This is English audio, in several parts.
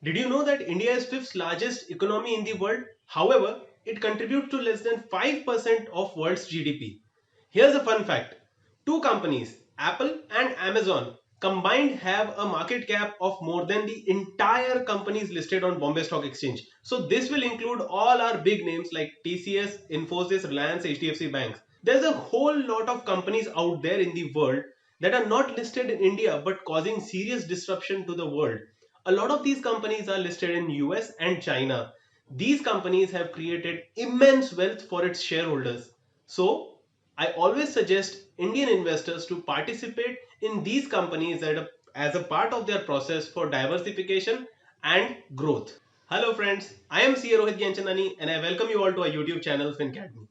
Did you know that India is fifth largest economy in the world? However, it contributes to less than 5% of world's GDP. Here's a fun fact. Two companies, Apple and Amazon, combined have a market cap of more than the entire companies listed on Bombay Stock Exchange. So this will include all our big names like TCS, Infosys, Reliance, HDFC banks. There's a whole lot of companies out there in the world that are not listed in India but causing serious disruption to the world. A lot of these companies are listed in US and China. These companies have created immense wealth for its shareholders. So, I always suggest Indian investors to participate in these companies as a part of their process for diversification and growth. Hello friends, I am CA Rohit Gyanchandani and I welcome you all to our YouTube channel FinCademy.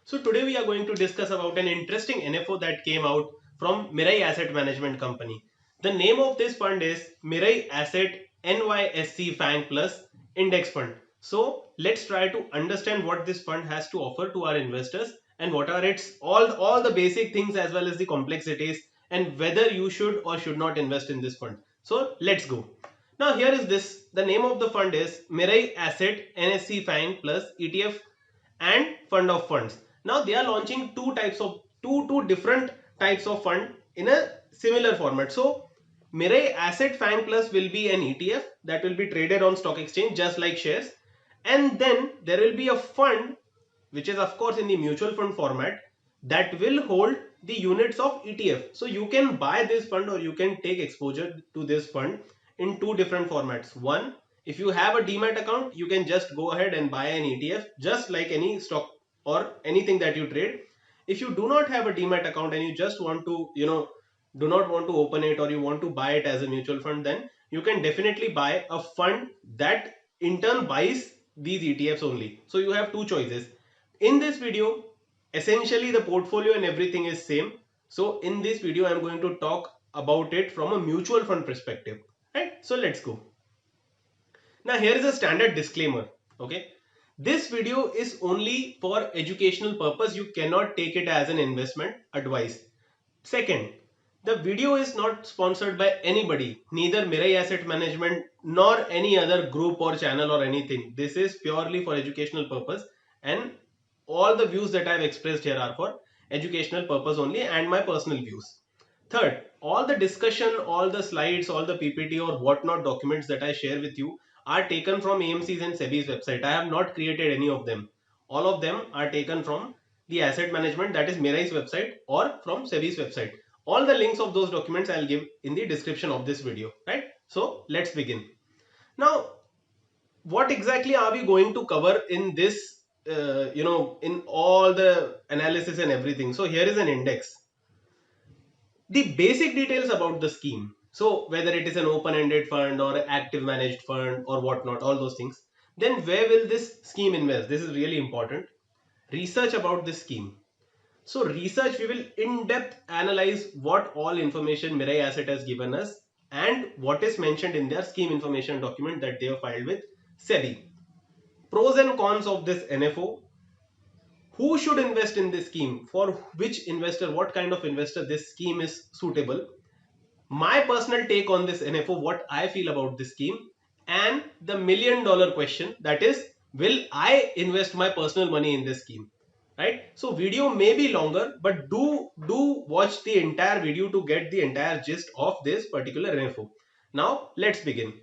So today we are going to discuss about an interesting NFO that came out from Mirai Asset Management Company. The name of this fund is Mirai Asset NYSC FANG Plus Index Fund. So let's try to understand what this fund has to offer to our investors and what are its all the basic things as well as the complexities and whether you should or should not invest in this fund. So let's go. Now here is this. The name of the fund is Mirai Asset NSC FANG Plus ETF and Fund of Funds. Now they are launching two different types of fund in a similar format. So Mirai Asset Fang Plus will be an ETF that will be traded on stock exchange just like shares, and then there will be a fund which is of course in the mutual fund format that will hold the units of ETF. So you can buy this fund or you can take exposure to this fund in two different formats. One, if you have a demat account, you can just go ahead and buy an ETF just like any stock or anything that you trade. If you do not have a demat account and you just want to, do not want to open it or you want to buy it as a mutual fund, then you can definitely buy a fund that in turn buys these ETFs only. So you have two choices. In this video, essentially the portfolio and everything is same. So in this video, I'm going to talk about it from a mutual fund perspective. Right? So let's go. Now here is a standard disclaimer. Okay. This video is only for educational purpose. You cannot take it as an investment advice. Second, the video is not sponsored by anybody, neither Mirai Asset Management nor any other group or channel or anything. This is purely for educational purpose, and all the views that I have expressed here are for educational purpose only and my personal views. Third, all the discussion, all the slides, all the PPT or whatnot documents that I share with you are taken from AMC's and SEBI's website. I have not created any of them. All of them are taken from the asset management, that is Mirai's website, or from SEBI's website. All the links of those documents I'll give in the description of this video, right? So let's begin. Now, what exactly are we going to cover in this, in all the analysis and everything? So here is an index. The basic details about the scheme. So whether it is an open-ended fund or an active managed fund or whatnot, all those things. Then where will this scheme invest? This is really important. Research about this scheme. So research, we will in-depth analyze what all information Mirai Asset has given us and what is mentioned in their scheme information document that they have filed with SEBI. Pros and cons of this NFO. Who should invest in this scheme? For which investor, what kind of investor this scheme is suitable? My personal take on this NFO, what I feel about this scheme, and the $1,000,000 question, that is, will I invest my personal money in this scheme? Right? So video may be longer, but do watch the entire video to get the entire gist of this particular NFO. Now let's begin.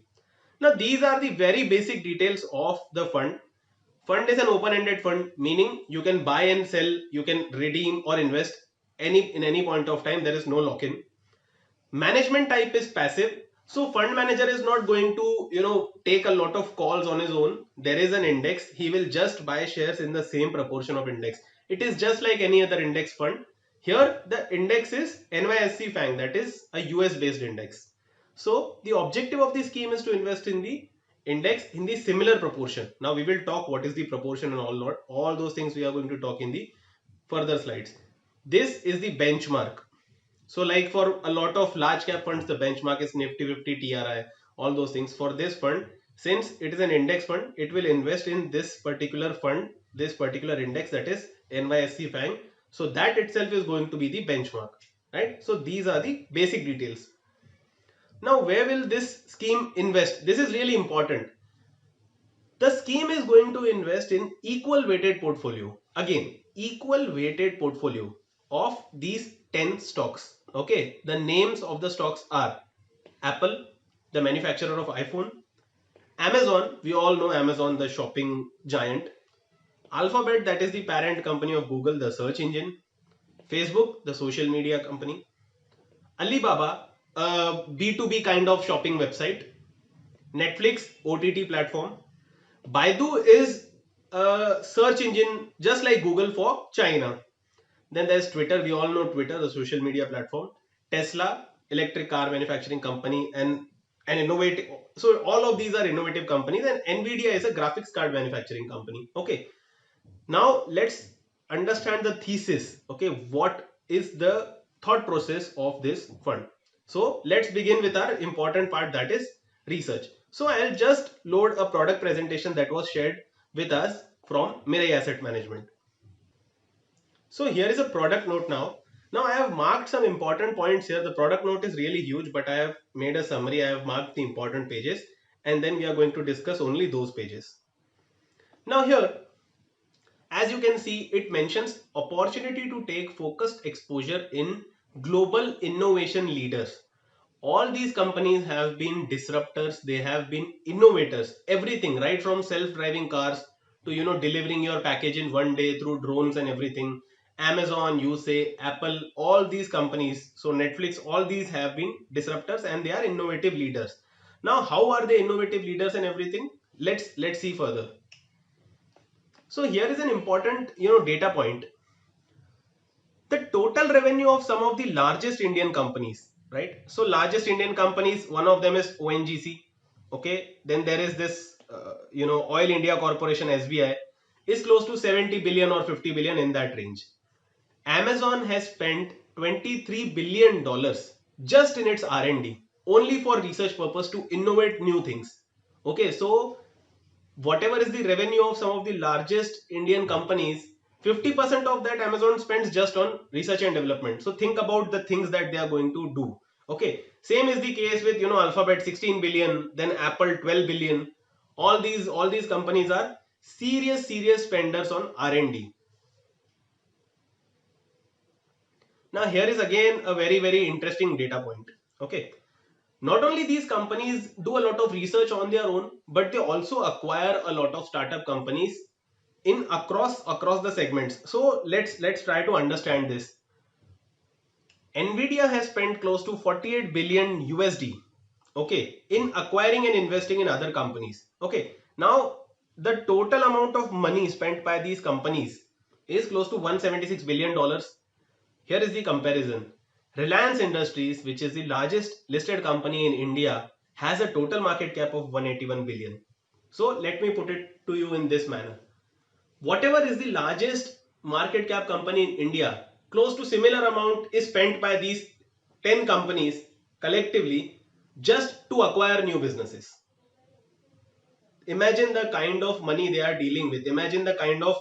Now these are the very basic details of the fund. Fund is an open-ended fund, meaning you can buy and sell, you can redeem or invest in any point of time. There is no lock-in. Management type is passive. So fund manager is not going to, take a lot of calls on his own. There is an index. He will just buy shares in the same proportion of index. It is just like any other index fund. Here the index is NYSC FANG, that is a US based index. So the objective of the scheme is to invest in the index in the similar proportion. Now we will talk what is the proportion and all those things we are going to talk in the further slides. This is the benchmark. So like for a lot of large cap funds, the benchmark is Nifty 50, TRI, all those things. For this fund, since it is an index fund, it will invest in this particular fund, this particular index, that is NYSE FANG. So that itself is going to be the benchmark, right? So these are the basic details. Now, where will this scheme invest? This is really important. The scheme is going to invest in equal weighted portfolio. Again, equal weighted portfolio of these 10 stocks. Okay, the names of the stocks are Apple, the manufacturer of iPhone; Amazon, we all know Amazon, the shopping giant; Alphabet, that is the parent company of Google, the search engine; Facebook, the social media company; Alibaba, a B2B kind of shopping website; Netflix, OTT platform; Baidu is a search engine just like Google for China. Then there's Twitter. We all know Twitter, the social media platform. Tesla, electric car manufacturing company, and innovative. So all of these are innovative companies, and Nvidia is a graphics card manufacturing company. Okay. Now let's understand the thesis. Okay, what is the thought process of this fund? So let's begin with our important part, that is research. So I'll just load a product presentation that was shared with us from Mirai Asset Management. So here is a product note now. Now I have marked some important points here. The product note is really huge, but I have made a summary. I have marked the important pages, and then we are going to discuss only those pages. Now here, as you can see, it mentions opportunity to take focused exposure in global innovation leaders. All these companies have been disruptors, they have been innovators. Everything, right from self-driving cars to delivering your package in one day through drones and everything. Amazon, you say, Apple, all these companies, so Netflix, all these have been disruptors and they are innovative leaders. Now, how are they innovative leaders and everything? Let's see further. So here is an important data point. The total revenue of some of the largest Indian companies, right? So largest Indian companies, one of them is ONGC. Okay, then there is this Oil India Corporation, SBI, is close to 70 billion or 50 billion, in that range. Amazon has spent $23 billion just in its R&D, only for research purpose, to innovate new things. Okay, so whatever is the revenue of some of the largest Indian companies, 50% of that Amazon spends just on research and development. So think about the things that they are going to do. Okay, same is the case with Alphabet, 16 billion, then Apple 12 billion. All these companies are serious spenders on R&D. Now here is again a very interesting data point. Okay, not only these companies do a lot of research on their own, but they also acquire a lot of startup companies in across the segments. So let's try to understand this. Nvidia has spent close to 48 billion USD, okay, in acquiring and investing in other companies. Okay, now the total amount of money spent by these companies is close to 176 billion dollars. Here is the comparison. Reliance Industries, which is the largest listed company in India, has a total market cap of 181 billion. So let me put it to you in this manner. Whatever is the largest market cap company in India, close to similar amount is spent by these 10 companies collectively just to acquire new businesses. Imagine the kind of money they are dealing with. Imagine the kind of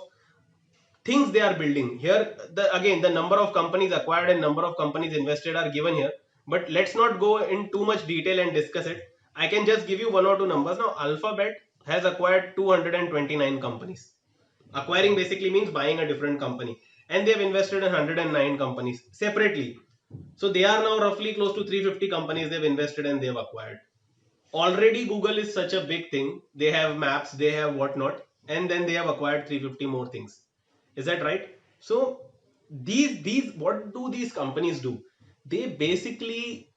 things they are building. Here, again, the number of companies acquired and number of companies invested are given here. But let's not go in too much detail and discuss it. I can just give you one or two numbers. Now, Alphabet has acquired 229 companies. Acquiring basically means buying a different company, and they have invested in 109 companies separately. So they are now roughly close to 350 companies they've invested and they've acquired. Already Google is such a big thing. They have maps, they have whatnot, and then they have acquired 350 more things. Is that right? So these what do these companies do? They basically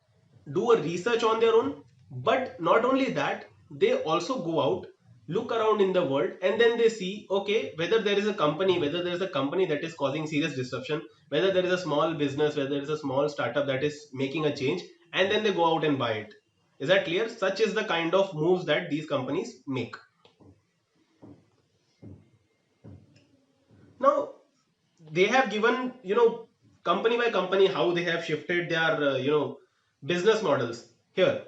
do a research on their own, but not only that, they also go out, look around in the world, and then they see, okay, whether there is a company, whether there is a company that is causing serious disruption, whether there is a small business, whether there is a small startup that is making a change, and then they go out and buy it. Is that clear? Such is the kind of moves that these companies make. Now, they have given company by company how they have shifted their business models. Here,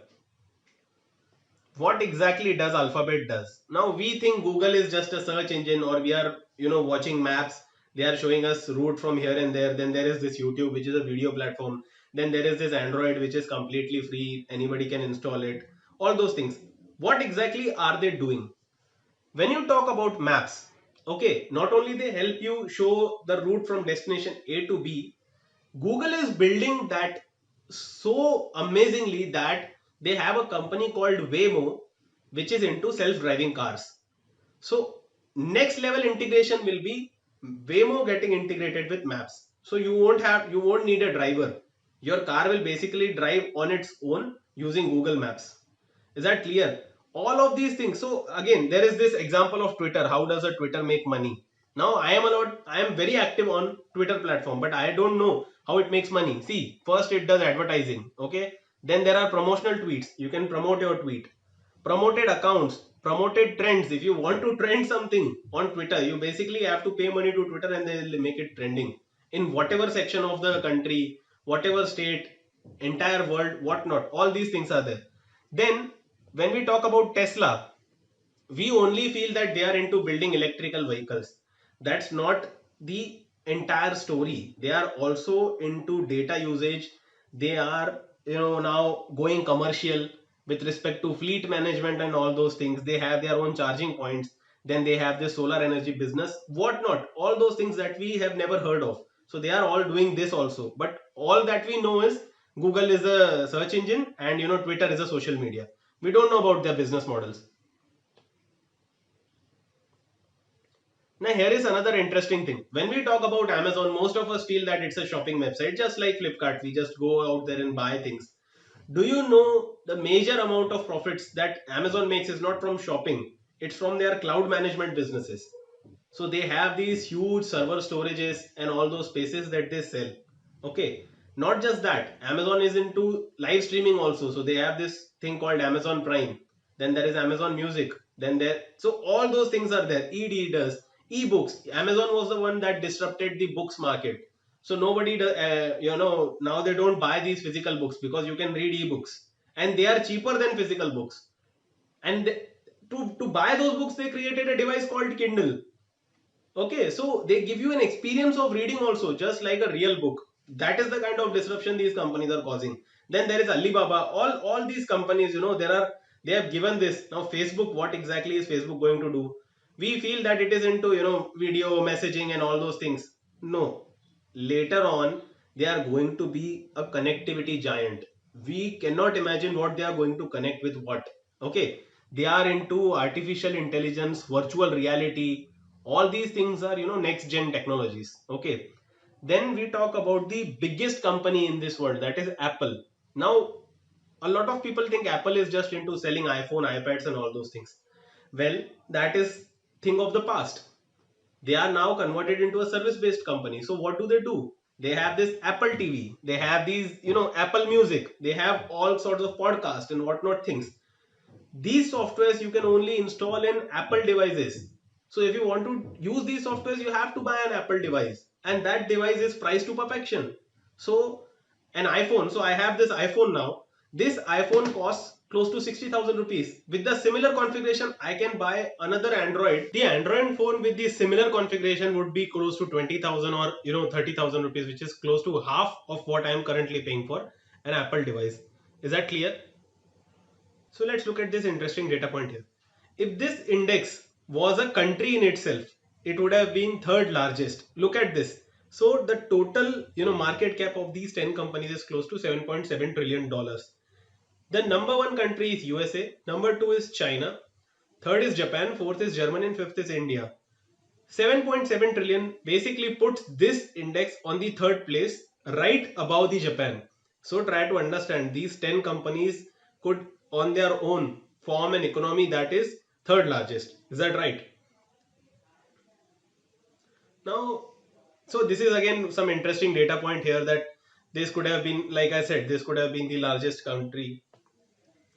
what exactly does Alphabet does? Now we think Google is just a search engine, or we are watching maps. They are showing us route from here and there. Then there is this YouTube, which is a video platform. Then there is this Android, which is completely free. Anybody can install it. All those things. What exactly are they doing? When you talk about maps, okay, not only they help you show the route from destination A to B, Google is building that so amazingly that they have a company called Waymo, which is into self-driving cars. So next level integration will be Waymo getting integrated with maps. So you won't need a driver. Your car will basically drive on its own using Google Maps. Is that clear? All of these things. So again, there is this example of Twitter. How does a Twitter make money? Now I am very active on Twitter platform, but I don't know how it makes money. See, first it does advertising. Okay. Then there are promotional tweets. You can promote your tweet. Promoted accounts, promoted trends. If you want to trend something on Twitter, you basically have to pay money to Twitter and they will make it trending in whatever section of the country, whatever state, entire world, whatnot. All these things are there. Then when we talk about Tesla, we only feel that they are into building electrical vehicles. That's not the entire story. They are also into data usage. They are now going commercial with respect to fleet management and all those things. They have their own charging points. Then they have the solar energy business, whatnot. All those things that we have never heard of. So they are all doing this also. But all that we know is Google is a search engine and Twitter is a social media. We don't know about their business models. Now, here is another interesting thing. When we talk about Amazon, most of us feel that it's a shopping website, just like Flipkart. We just go out there and buy things. Do you know the major amount of profits that Amazon makes is not from shopping, it's from their cloud management businesses. So they have these huge server storages and all those spaces that they sell. Okay. Not just that, Amazon is into live streaming also. So they have this thing called Amazon Prime. Then there is Amazon Music. Then there, so all those things are there. E-readers, e-books. Amazon was the one that disrupted the books market. So nobody, now they don't buy these physical books because you can read e-books and they are cheaper than physical books. And to buy those books, they created a device called Kindle. Okay, so they give you an experience of reading also, just like a real book. That is the kind of disruption these companies are causing. Then there is Alibaba. All these companies, they have given this. Now Facebook, what exactly is Facebook going to do? We feel that it is into video messaging and all those things. No, later on they are going to be a connectivity giant. We cannot imagine what they are going to connect with what. Okay, they are into artificial intelligence, virtual reality. All these things are next gen technologies. Okay, then we talk about the biggest company in this world, that is Apple. Now a lot of people think Apple is just into selling iPhone, iPads and all those things. Well, that is thing of the past. They are now converted into a service based company. So what do? They have this Apple TV, they have these Apple Music, they have all sorts of podcast and whatnot things. These softwares you can only install in Apple devices. So if you want to use these softwares, you have to buy an Apple device, and that device is priced to perfection. So an iPhone, so I have this iPhone now. This iPhone costs close to 60,000 rupees. With the similar configuration, I can buy another Android. The Android phone with the similar configuration would be close to 20,000 or 30,000 rupees, which is close to half of what I am currently paying for an Apple device. Is that clear? So let's look at this interesting data point here. If this index was a country in itself, it would have been third largest. Look at this. So the total market cap of these 10 companies is close to $7.7 trillion. The number one country is USA, number two is China, third is Japan, fourth is Germany, and fifth is India. 7.7 trillion basically puts this index on the third place, right above the Japan. So try to understand, these 10 companies could on their own form an economy that is third largest. Is that right? Now, so this is again some interesting data point here, that this could have been, like I said, this could have been the largest country.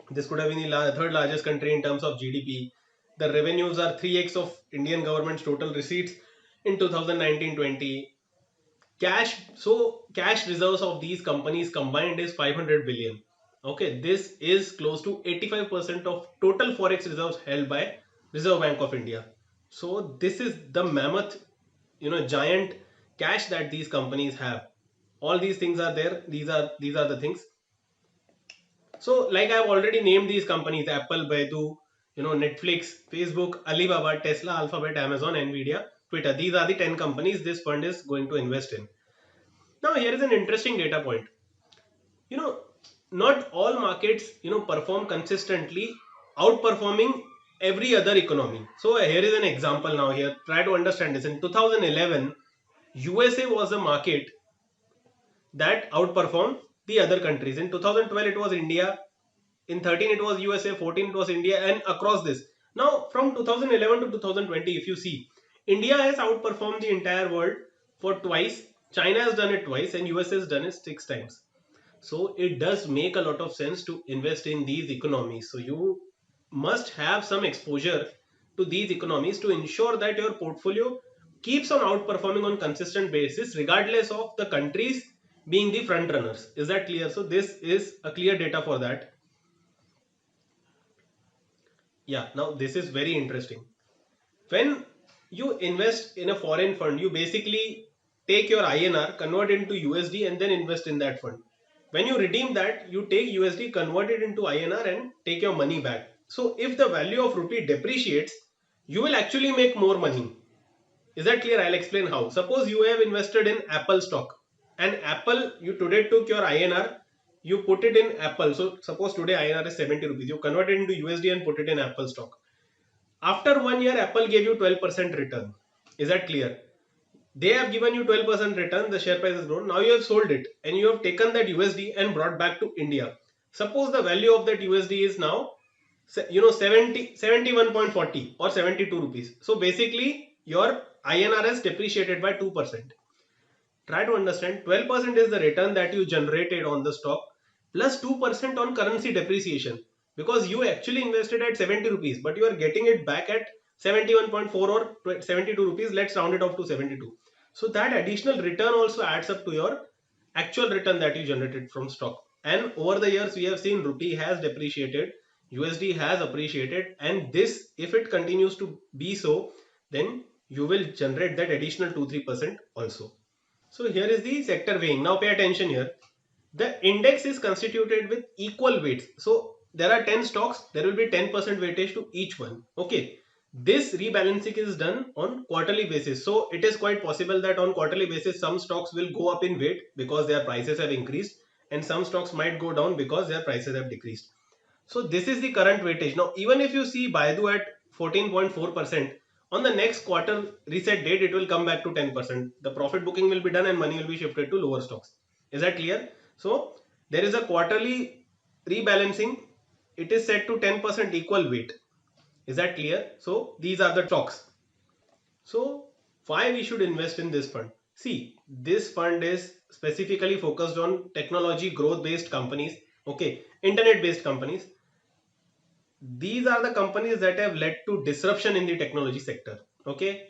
This could have been the third largest country in terms of GDP. The revenues are 3x of Indian government's total receipts in 2019-20. Cash, so cash reserves of these companies combined is 500 billion. Okay, this is close to 85% of total forex reserves held by Reserve Bank of India. So this is the mammoth, giant cash that these companies have. All these things are there. These are the things. So like I've already named these companies: Apple, Baidu, Netflix, Facebook, Alibaba, Tesla, Alphabet, Amazon, Nvidia, Twitter. These are the 10 companies this fund is going to invest in. Now here is an interesting data point. You know, not all markets, perform consistently, outperforming every other economy. So here is an example now here. Try to understand this. In 2011, USA was a market that outperformed the other countries. In 2012, it was India. In 13, it was USA. 14, it was India, and across this. Now, from 2011 to 2020, if you see, India has outperformed the entire world for twice. China has done it twice, and USA has done it 6 times. So it does make a lot of sense to invest in these economies. So you must have some exposure to these economies to ensure that your portfolio keeps on outperforming on consistent basis regardless of the countries being the front runners. Is that clear? So this is a clear data for that. Yeah, now this is very interesting. When you invest in a foreign fund, you basically take your INR, convert it into USD, and then invest in that fund. When you redeem that, you take USD, convert it into INR, and take your money back. So if the value of rupee depreciates, you will actually make more money. Is that clear? I'll explain how. Suppose you have invested in Apple stock, and Apple, you today took your INR, you put it in Apple. So suppose today INR is 70 rupees, you convert it into USD and put it in Apple stock. After 1 year, Apple gave you 12% return. Is that clear? They have given you 12% return, the share price has grown. Now you have sold it and you have taken that USD and brought back to India. Suppose the value of that USD is now 71.40 or 72 rupees. So basically your INR has depreciated by 2%. Try to understand, 12% is the return that you generated on the stock plus 2% on currency depreciation, because you actually invested at 70 rupees but you are getting it back at 71.4 or 72 rupees. Let's round it off to 72. So that additional return also adds up to your actual return that you generated from stock. And over the years we have seen rupee has depreciated, USD has appreciated, and this, if it continues to be so, then you will generate that additional 2-3% also. So here is the sector weighing. Now pay attention here. The index is constituted with equal weights. So there are 10 stocks, there will be 10% weightage to each one. Okay. This rebalancing is done on quarterly basis. So it is quite possible that on quarterly basis some stocks will go up in weight because their prices have increased, and some stocks might go down because their prices have decreased. So this is the current weightage. Now even if you see Baidu at 14.4%, on the next quarter reset date it will come back to 10%. The profit booking will be done and money will be shifted to lower stocks. Is that clear? So there is a quarterly rebalancing. It is set to 10% equal weight. Is that clear? So these are the stocks. So why we should invest in this fund? See, this fund is specifically focused on technology growth based companies. Okay, internet based companies. These are the companies that have led to disruption in the technology sector. Okay,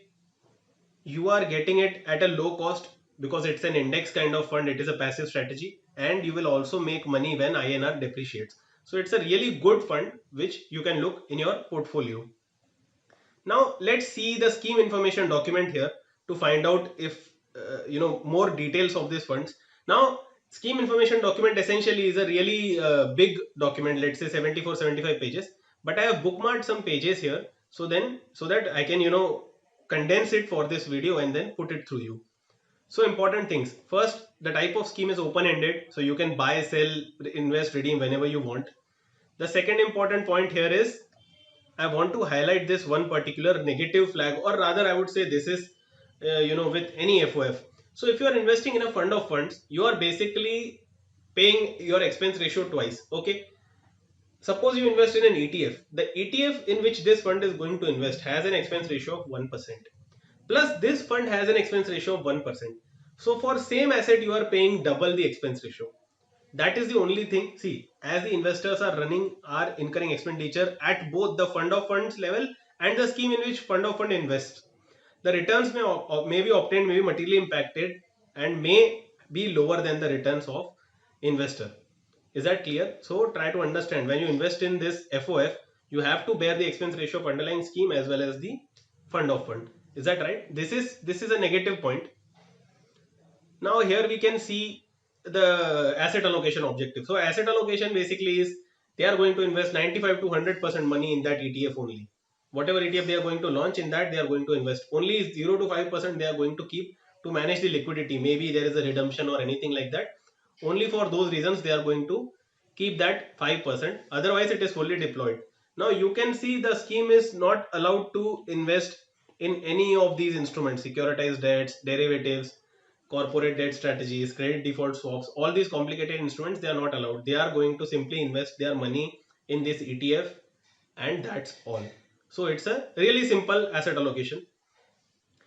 you are getting it at a low cost because it's an index kind of fund. It is a passive strategy, and you will also make money when INR depreciates. So it's a really good fund which you can look in your portfolio. Now let's see the scheme information document here to find out if more details of these funds. Now scheme information document essentially is a really big document, let's say 74-75 pages, but I have bookmarked some pages here, so that I can condense it for this video and then put it through you. So important things: first, the type of scheme is open ended, so you can buy, sell, invest, redeem whenever you want. The second important point here is I want to highlight this one particular negative flag, or rather I would say this is with any FOF. So if you are investing in a fund of funds, you are basically paying your expense ratio twice. Okay, suppose you invest in an ETF. The ETF in which this fund is going to invest has an expense ratio of 1%, plus this fund has an expense ratio of 1%. So for same asset you are paying double the expense ratio. That is the only thing. See, as the investors are incurring expenditure at both the fund of funds level and the scheme in which fund of fund invests, the returns may be obtained, may be materially impacted and may be lower than the returns of investor. Is that clear? So try to understand, when you invest in this FOF, you have to bear the expense ratio of underlying scheme as well as the fund of fund. Is that right? This is a negative point. Now here we can see the asset allocation objective. So asset allocation basically is they are going to invest 95 to 100% money in that ETF only. Whatever ETF they are going to launch, in that they are going to invest. Only 0 to 5% they are going to keep to manage the liquidity. Maybe there is a redemption or anything like that. Only for those reasons they are going to keep that 5%. Otherwise it is fully deployed. Now you can see the scheme is not allowed to invest in any of these instruments: securitized debts, derivatives, corporate debt strategies, credit default swaps, all these complicated instruments, they are not allowed. They are going to simply invest their money in this ETF, and that's all. So it's a really simple asset allocation.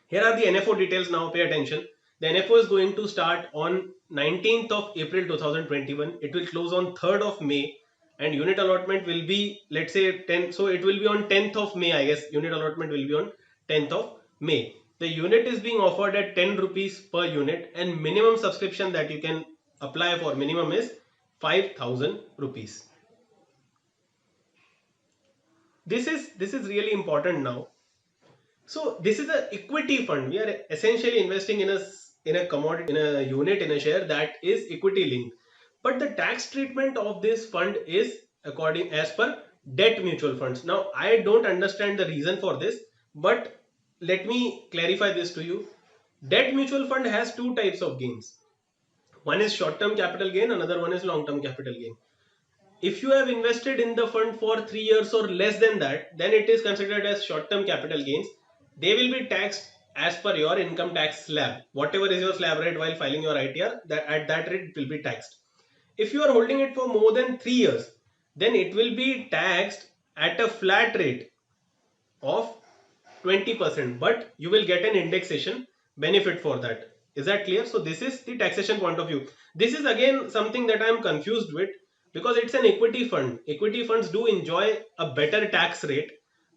Here are the NFO details now, pay attention. The NFO is going to start on 19th of April 2021. It will close on 3rd of May, and unit allotment will be, let's say 10, so it will be on 10th of May, I guess. Unit allotment will be on 10th of May. The unit is being offered at 10 rupees per unit, and minimum subscription that you can apply for minimum is 5,000 rupees. This is really important now. So this is a equity fund. We are essentially investing in a commodity, in a unit, in a share that is equity linked. But the tax treatment of this fund is according as per debt mutual funds. Now I don't understand the reason for this, but let me clarify this to you. Debt mutual fund has two types of gains. One is short term capital gain, another one is long term capital gain. If you have invested in the fund for 3 years or less than that, then it is considered as short term capital gains. They will be taxed as per your income tax slab. Whatever is your slab rate while filing your ITR, that at that rate it will be taxed. If you are holding it for more than 3 years, then it will be taxed at a flat rate of 20%, but you will get an indexation benefit for that. Is that clear? So this is the taxation point of view. This is again something that I am confused with, because it's an equity fund. Equity funds do enjoy a better tax rate,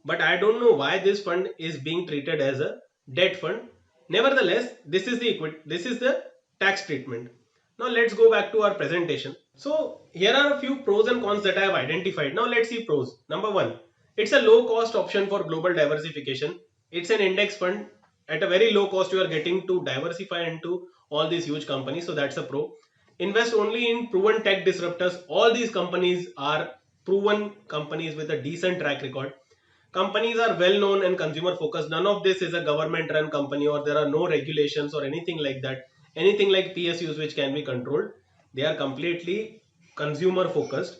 but I don't know why this fund is being treated as a debt fund. Nevertheless, this is the tax treatment. Now let's go back to our presentation. So here are a few pros and cons that I have identified. Now let's see pros. Number one, it's a low cost option for global diversification. It's an index fund. At a very low cost, you are getting to diversify into all these huge companies. So that's a pro. Invest only in proven tech disruptors. All these companies are proven companies with a decent track record. Companies are well known and consumer focused. None of this is a government run company, or there are no regulations or anything like that. Anything like PSUs which can be controlled. They are completely consumer focused.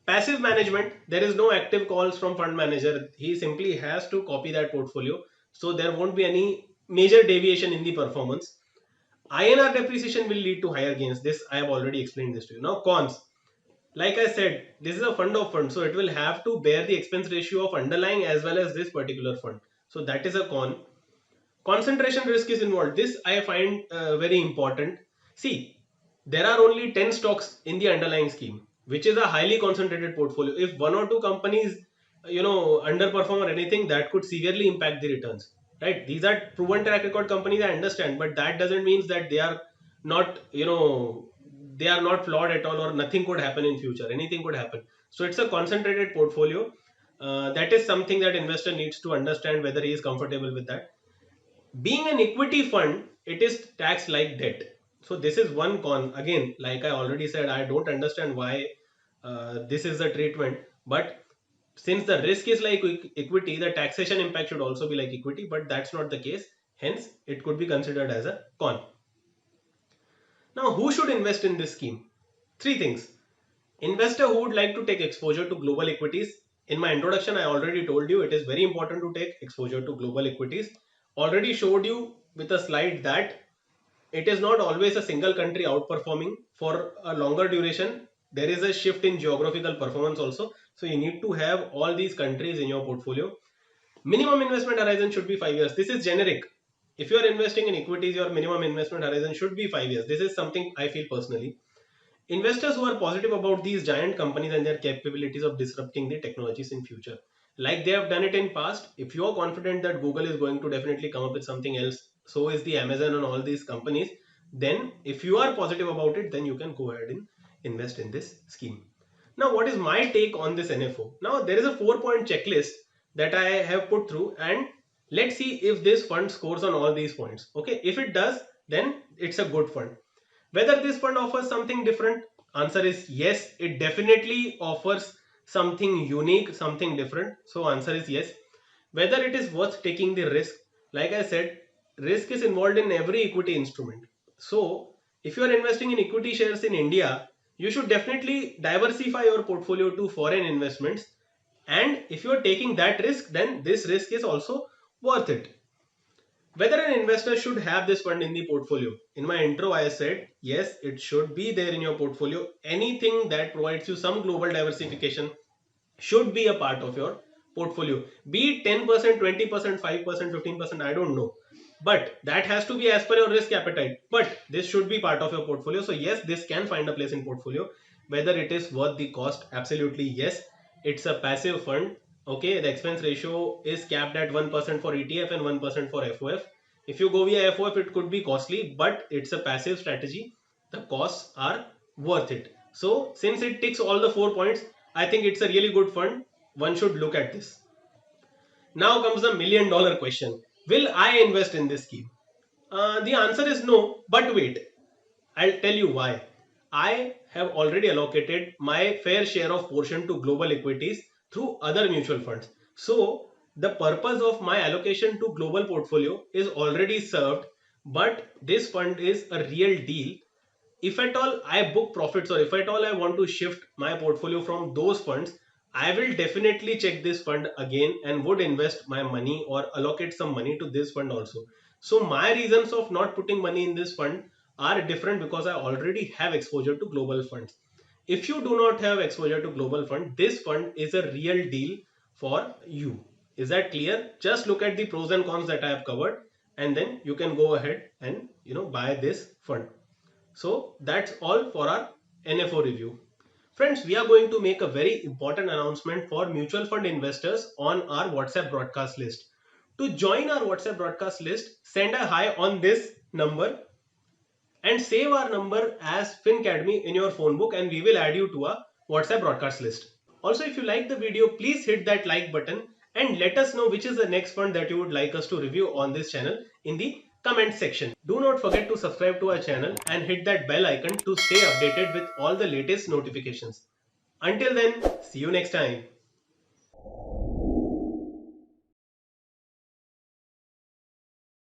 Passive management, there is no active calls from fund manager. He simply has to copy that portfolio. So there won't be any major deviation in the performance. INR depreciation will lead to higher gains. This I have already explained this to you. Now cons. Like I said, this is a fund of funds, so it will have to bear the expense ratio of underlying as well as this particular fund. So that is a con. Concentration risk is involved. This I find very important. See, there are only 10 stocks in the underlying scheme, which is a highly concentrated portfolio. If one or two companies, underperform or anything, that could severely impact the returns. Right? These are proven track record companies, I understand, but that doesn't mean that they are not, they are not flawed at all, or nothing could happen in future. Anything could happen. So it's a concentrated portfolio. That is something that investor needs to understand whether he is comfortable with that. Being an equity fund, it is taxed like debt. So this is one con. Again, like I already said, I don't understand why this is the treatment. But since the risk is like equity, the taxation impact should also be like equity, but that's not the case. Hence, it could be considered as a con. Now, who should invest in this scheme? Three things. Investor who would like to take exposure to global equities. In my introduction, I already told you it is very important to take exposure to global equities. Already showed you with a slide that it is not always a single country outperforming. For a longer duration, there is a shift in geographical performance also. So you need to have all these countries in your portfolio. Minimum investment horizon should be 5 years. This is generic. If you are investing in equities, your minimum investment horizon should be 5 years. This is something I feel personally. Investors who are positive about these giant companies and their capabilities of disrupting the technologies in future, like they have done it in past. If you are confident that Google is going to definitely come up with something else, so is the Amazon and all these companies, then if you are positive about it, then you can go ahead and invest in this scheme. Now, what is my take on this NFO? Now, there is a 4-point checklist that I have put through, and let's see if this fund scores on all these points. Okay, if it does, then it's a good fund. Whether this fund offers something different, answer is yes, it definitely offers something unique, something different. So answer is yes. Whether it is worth taking the risk, like I said, risk is involved in every equity instrument. So if you are investing in equity shares in India, you should definitely diversify your portfolio to foreign investments. And if you are taking that risk, then this risk is also worth it. Whether an investor should have this fund in the portfolio. In my intro, I said, yes, it should be there in your portfolio. Anything that provides you some global diversification should be a part of your portfolio. Be it 10%, 20%, 5%, 15%, I don't know. But that has to be as per your risk appetite. But this should be part of your portfolio. So yes, this can find a place in portfolio. Whether it is worth the cost, absolutely yes. It's a passive fund. Okay, the expense ratio is capped at 1% for ETF and 1% for FOF. If you go via FOF, it could be costly, but it's a passive strategy. The costs are worth it. So since it ticks all the 4 points, I think it's a really good fund. One should look at this. Now comes the $1,000,000 question. Will I invest in this scheme? The answer is no, but wait. I'll tell you why. I have already allocated my fair share of portion to global equities through other mutual funds. So the purpose of my allocation to global portfolio is already served, but this fund is a real deal. If at all I book profits, or if at all I want to shift my portfolio from those funds, I will definitely check this fund again and would invest my money or allocate some money to this fund also. So my reasons of not putting money in this fund are different because I already have exposure to global funds. If you do not have exposure to global fund, this fund is a real deal for you. Is that clear? Just look at the pros and cons that I have covered, and then you can go ahead and buy this fund. So that's all for our NFO review. Friends, we are going to make a very important announcement for mutual fund investors on our WhatsApp broadcast list. To join our WhatsApp broadcast list, send a hi on this number and save our number as FinCademy in your phone book, and we will add you to our WhatsApp broadcast list. Also, if you like the video, please hit that like button and let us know which is the next fund that you would like us to review on this channel in the comment section. Do not forget to subscribe to our channel and hit that bell icon to stay updated with all the latest notifications. Until then, see you next time.